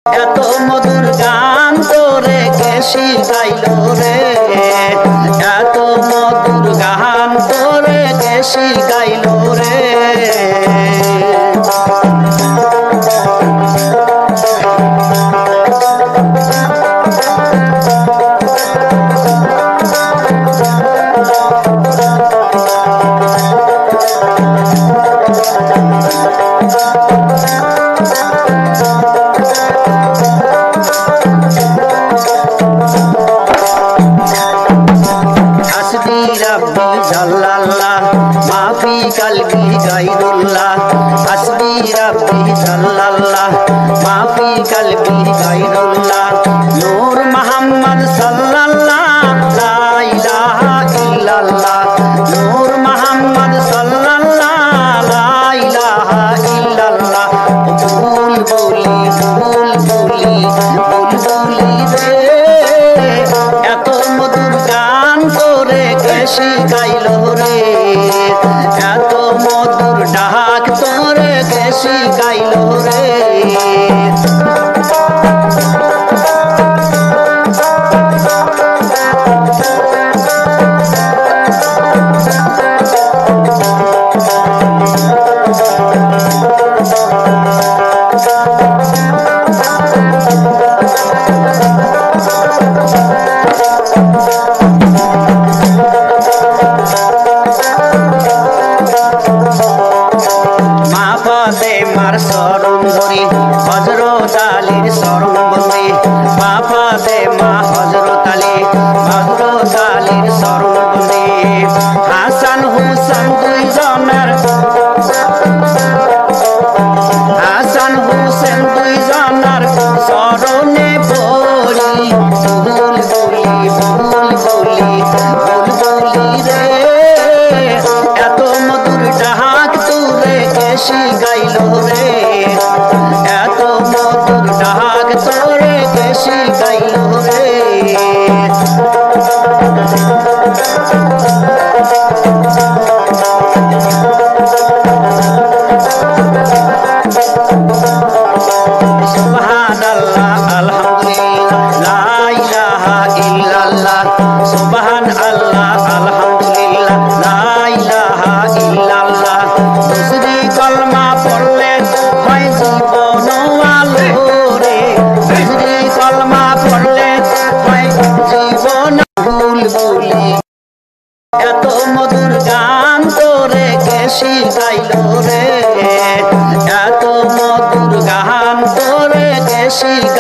এত মধুর গান তোরে কে শিখাইলো রে, এত মধুর গান তোরে কে শিখাইলো রে। মাফি কালবি গাইরুল্লাহ, হাসবি রাব্বি সাল্লাল্লাহ, মাফি কালবি গাইরুল্লাহ, নূর মুহাম্মদ সাল্লাল্লাহ, লা ইলাহা ইল্লাল্লাহ, নূর মুহাম্মদ সাল্লাল্লাহ, লা ইলাহা ইল্লাল্লাহ। বুলবুলি বুলবুলি বুলবুলি রে, এত মধুর গান তোরে কে শিখাইলো রে, এত মধুর ডাক তোরে কে শিখাইলো রে। মার শরণ ধরি হযরত আলীর শরণ বন্দি, বাবা দে মা হযরত আলীর শরণ বন্দি। হাসান হুসেন দুইজনের শরণে পড়ি, বুলবুলি বুলবুলি বুলবুলি রে, এত মধুর ডাক তোরে কে শিখাইলো রে, এত মধুর ডাক তোরে কে শিখাইলো রে। সুবহানাল্লাহ আলহামদুলিল্লাহ লা ইলাহা ইল্লাল্লাহ, সুবহানাল্লাহ আলহামদুলিল্লাহ লা ইলাহা ইল্লাল্লাহ। দুসরি কলমা পড়লে হয় জীবন আলো রে, দুসরি কলমা পড়লে হয় জীবন। বুলবুলি এত মধুর গান তোরে কে শিখাইলো রে, এত মধুর গান তোরে কে শিখাইলো।